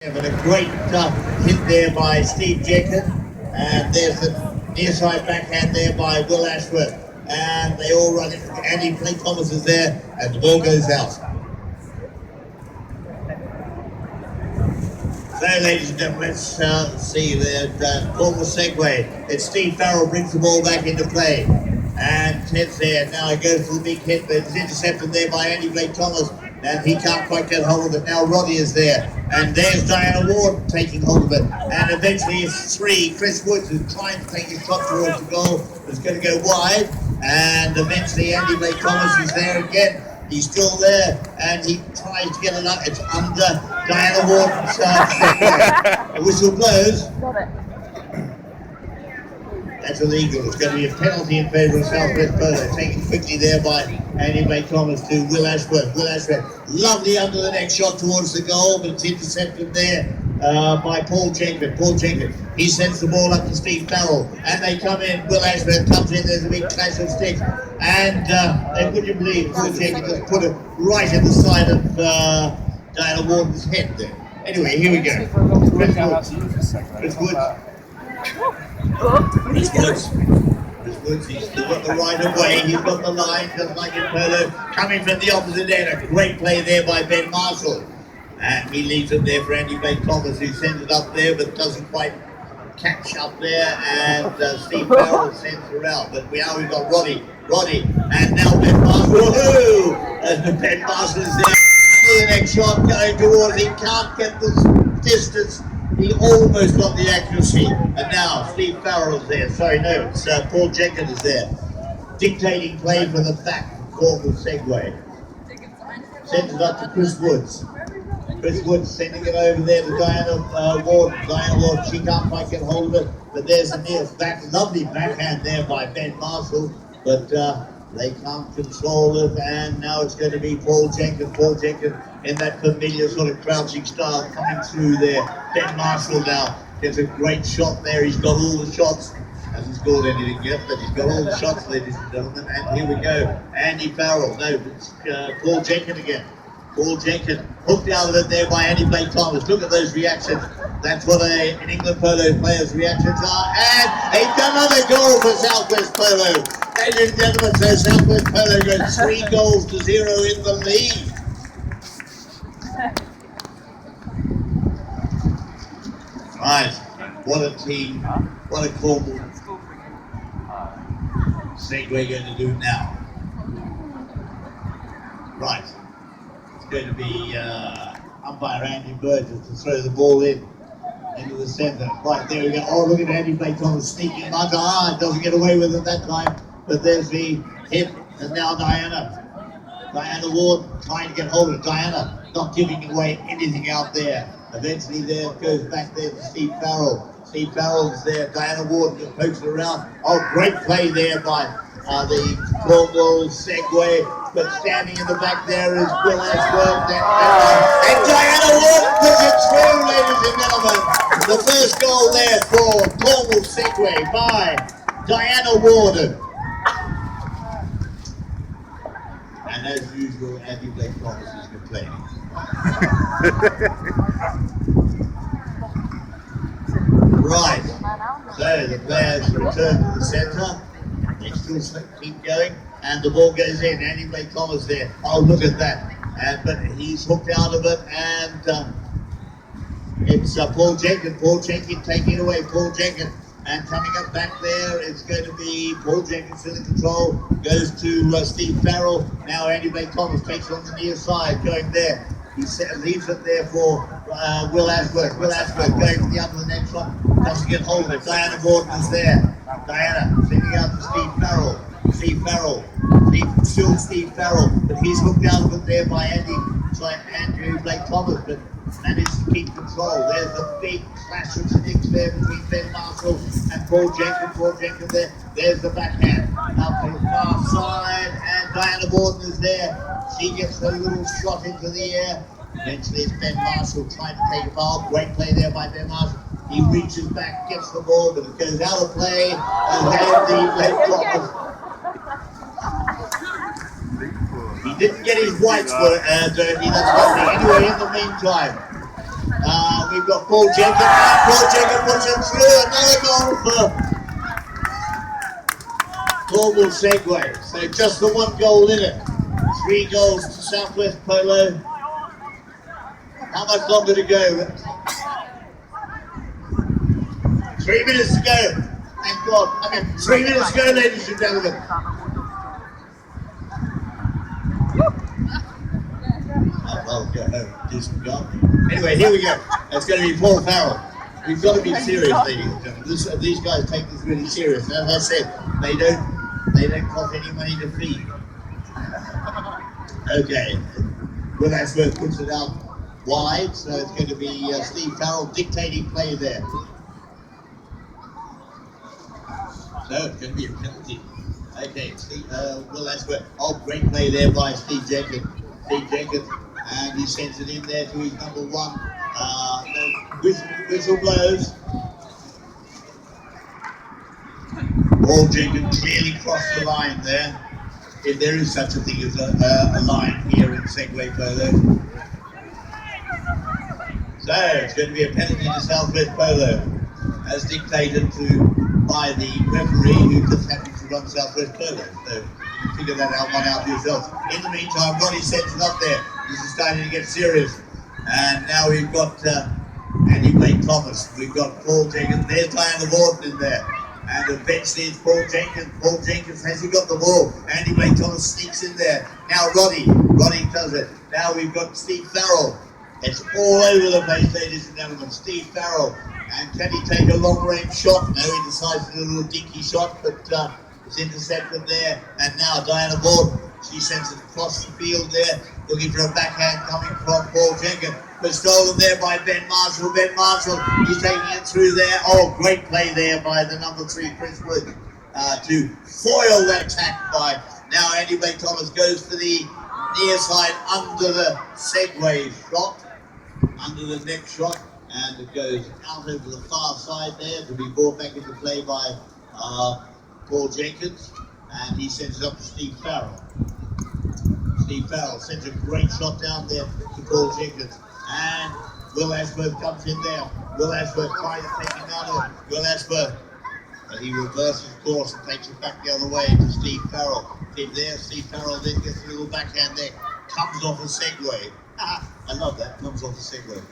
Yeah, but a great hit there by Steve Jenkins, and there's the near side backhand there by Will Ashworth, and they all run it. Andy Blake Thomas is there, and the ball goes out. So, ladies and gentlemen, let's see the formal segue. It's Steve Farrell brings the ball back into play, and Ted's there. Now he goes for the big hit, but it's intercepted there by Andy Blake Thomas, and he can't quite get hold of it. Now Roddy is there, and there's Diana Ward taking hold of it, and eventually it's three. Chris Woods is trying to take his shot towards the goal. It's going to go wide, and eventually Andy Blake Thomas is there again. He's still there, and he tries to get it up. It's under Diana Ward's The whistle blows. Got it. That's illegal. It's going to be a penalty in favour of Southwest Polo. Taken quickly there by Andy Blake Thomas to Will Ashworth. Will Ashworth, lovely under the neck shot towards the goal, but it's intercepted there by Paul Jenkins. Paul Jenkins, he sends the ball up to Steve Farrell, and they come in. Will Ashworth comes in. There's a big clash of sticks, and would you believe Paul Jenkins just put it right in the side of Diana Warden's head there. Anyway, here we go. Chris Woods. Chris Woods. Chris Woods. Chris Woods, he's still got the right of way. He's got the line, just like in polo. Coming from the opposite end. A great play there by Ben Marshall. And he leaves it there for Andy Blake Thomas, who sends it up there, but doesn't quite catch up there. And Steve Farrell sends her out. But we've got Roddy, and now Ben Marshall. Woohoo! And Ben Marshall is there. The next shot going towards, he can't get the distance. He almost got the accuracy, and now Steve Farrell's there. Sorry, no, it's Paul Jenkins is there, dictating play from the back. Formal segue. Sends it up to Chris Woods. Chris Woods sending it over there to Diana Ward. Diana Ward, she can't quite get hold of it, but there's the nearest back. Lovely backhand there by Ben Marshall, but they can't control it, and now it's going to be Paul Jenkins. Paul Jenkins in that familiar sort of crouching style coming through there. Ben Marshall now gets a great shot there. He's got all the shots. Hasn't scored anything yet, but he's got all the shots, ladies and gentlemen. And here we go. Andy Farrell. No, it's Paul Jenkins again. Paul Jenkins hooked out of it there by Andy Blake Thomas. Look at those reactions. That's what an England Polo players' reactions are. And another goal for Southwest Polo. Ladies and gentlemen, so Southwest Polo goes 3 goals to 0 in the lead. Right, what a team, what a Cornwall segue we're going to do now. Right, it's going to be umpire Andy Burgess to throw the ball into the centre. Right, there we go. Oh, look at Andy Blake Thomas sneaking him under. Doesn't get away with it that time. But there's the hit, and now Diana Ward trying to get hold of it. Diana not giving away anything out there. Eventually there goes back there to Steve Farrell. Steve Farrell's there. Diana Ward just pokes it around. Oh, great play there by the Cornwall segue. But standing in the back there is Will Ashworth. And Diana Ward puts it through, ladies and gentlemen. The first goal there for Cornwall segue by Diana Ward. And as usual, Andy Blake Thomas is complaining. Right, so the players return to the centre. They still keep going, and the ball goes in. Andy Blake Thomas there. Oh, look at that! But he's hooked out of it, and it's Paul Jenkins. Paul Jenkins taking it away. Paul Jenkins. And coming up back there, it's going to be Paul Jenkins in control. Goes to Steve Farrell. Now Andy Blake Thomas takes it on the near side, going there. He leaves it there for Will Ashworth. Will Ashworth going to the under the next one. Doesn't get hold of it. Diana Ward is there. Diana sending out to Steve Farrell. Steve Farrell. Still Steve Farrell. But he's hooked out of it there by Andrew Blake Thomas. But managed to keep control. There's a big clash of sticks there between Ben Marshall and Paul Jenkins. Paul Jenkins there. There's the backhand. Up to the far side, and Diana Ward is there. She gets a little shot into the air. Eventually it's Ben Marshall trying to take a ball. Great play there by Ben Marshall. He reaches back, gets the ball, but it goes out of play. And Andy Blake Thomas. He didn't get his whites for dirty, that's one thing. Anyway, in the meantime, we Paul Chukker. Paul Chukker puts him through. Another goal for Cornwall Segway. So just the one goal in it. 3 goals to Southwest Polo. How much longer to go? 3 minutes to go. Thank God. Okay, 3 minutes to go, ladies and gentlemen. I'll go home, do some gardening. Anyway, here we go. It's going to be Paul Farrell. We've got to be serious, ladies and gentlemen. These guys take this really serious. And as I said, they don't cost any money to feed. Okay. Will Ashworth puts it out wide, so it's going to be Steve Farrell dictating play there. So it's going to be a penalty. Okay, Will Ashworth. Oh, great play there by Steve Jenkins. And he sends it in there to his number 1. Whistle blows. Paul Jenkins clearly crossed the line there. If there is such a thing as a line here in Segway Polo. So it's going to be a penalty to Southwest Polo, as dictated by the referee who just happens to run Southwest Polo. So you can figure that one out for yourself. In the meantime, Ronnie sends it up there. This is starting to get serious. And now we've got Andy Blake Thomas. We've got Paul Jenkins. There's Diana Vorton in there. And eventually it's Paul Jenkins. Paul Jenkins has he got the ball. Andy Blake Thomas sneaks in there. Now Ronnie does it. Now we've got Steve Farrell. It's all over the place, ladies and gentlemen. Steve Farrell. And can he take a long-range shot? No, he decides to do a little dinky shot, but it's intercepted there. And now Diana Vorton. She sends it across the field there, looking for a backhand coming from Paul Jenkins. But stolen there by Ben Marshall. Ben Marshall, he's taking it through there. Oh, great play there by the number 3, Chris Wood, to foil that attack by. Now Andy Blake Thomas goes for the near side under the Segway shot, under the neck shot, and it goes out over the far side there to be brought back into play by Paul Jenkins, and he sends it up to Steve Farrell. Steve Farrell sends a great shot down there to Paul Jenkins. And Will Ashworth comes in there. Will Ashworth tries to take him out of it. Will Ashworth, but he reverses course and takes it back the other way to Steve Farrell. Steve Farrell then gets a little backhand there. Comes off a Segway. I love that. Comes off a Segway.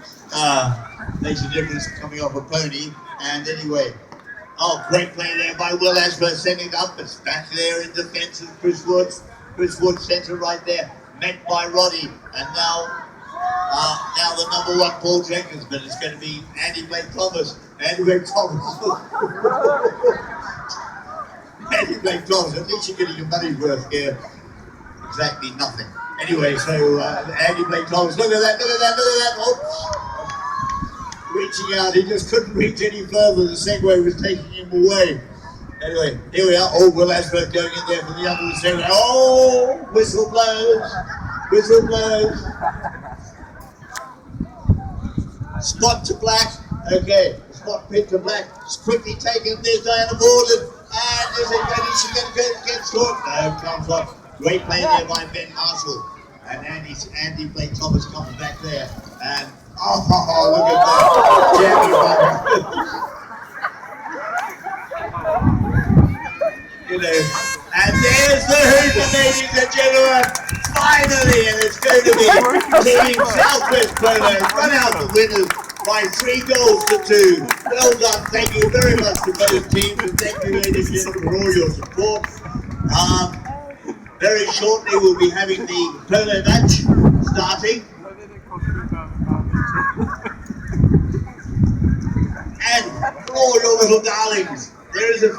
Makes a difference coming off a pony. And anyway, oh, great play there by Will Ashworth, sending it up. It's back there in defence of Chris Woods. Chris Woods sends it right there. Met by Roddy. And now the number 1, Paul Jenkins, but it's going to be Andy Blake Thomas. Andy Blake Thomas. Andy Blake Thomas. At least you're getting your money's worth here. Exactly nothing. Anyway, so Andy Blake Thomas. Look at that. Oops. Reaching out. He just couldn't reach any further. The Segway was taking him away. Anyway, here we are. Oh, Will Ashworth going in there for the other Segway. Oh, whistle blows. Whistle blows. Spot to black. Okay, spot pin to black. It's quickly taken. There's Diana Vorton. And is it ready? She's going to get short. No, comes off. Great play there by Ben Marshall. And Andy Blake Thomas comes back there. And oh, look at that. You know. And there's the hooper, ladies and gentlemen. Finally, and it's going to be Team Southwest Polo run out the winners by 3 goals to 2. Well done. Thank you very much to both teams, and thank you, ladies and gentlemen, for all your support. Very shortly, we'll be having the polo match starting. And for all your little darlings, there is a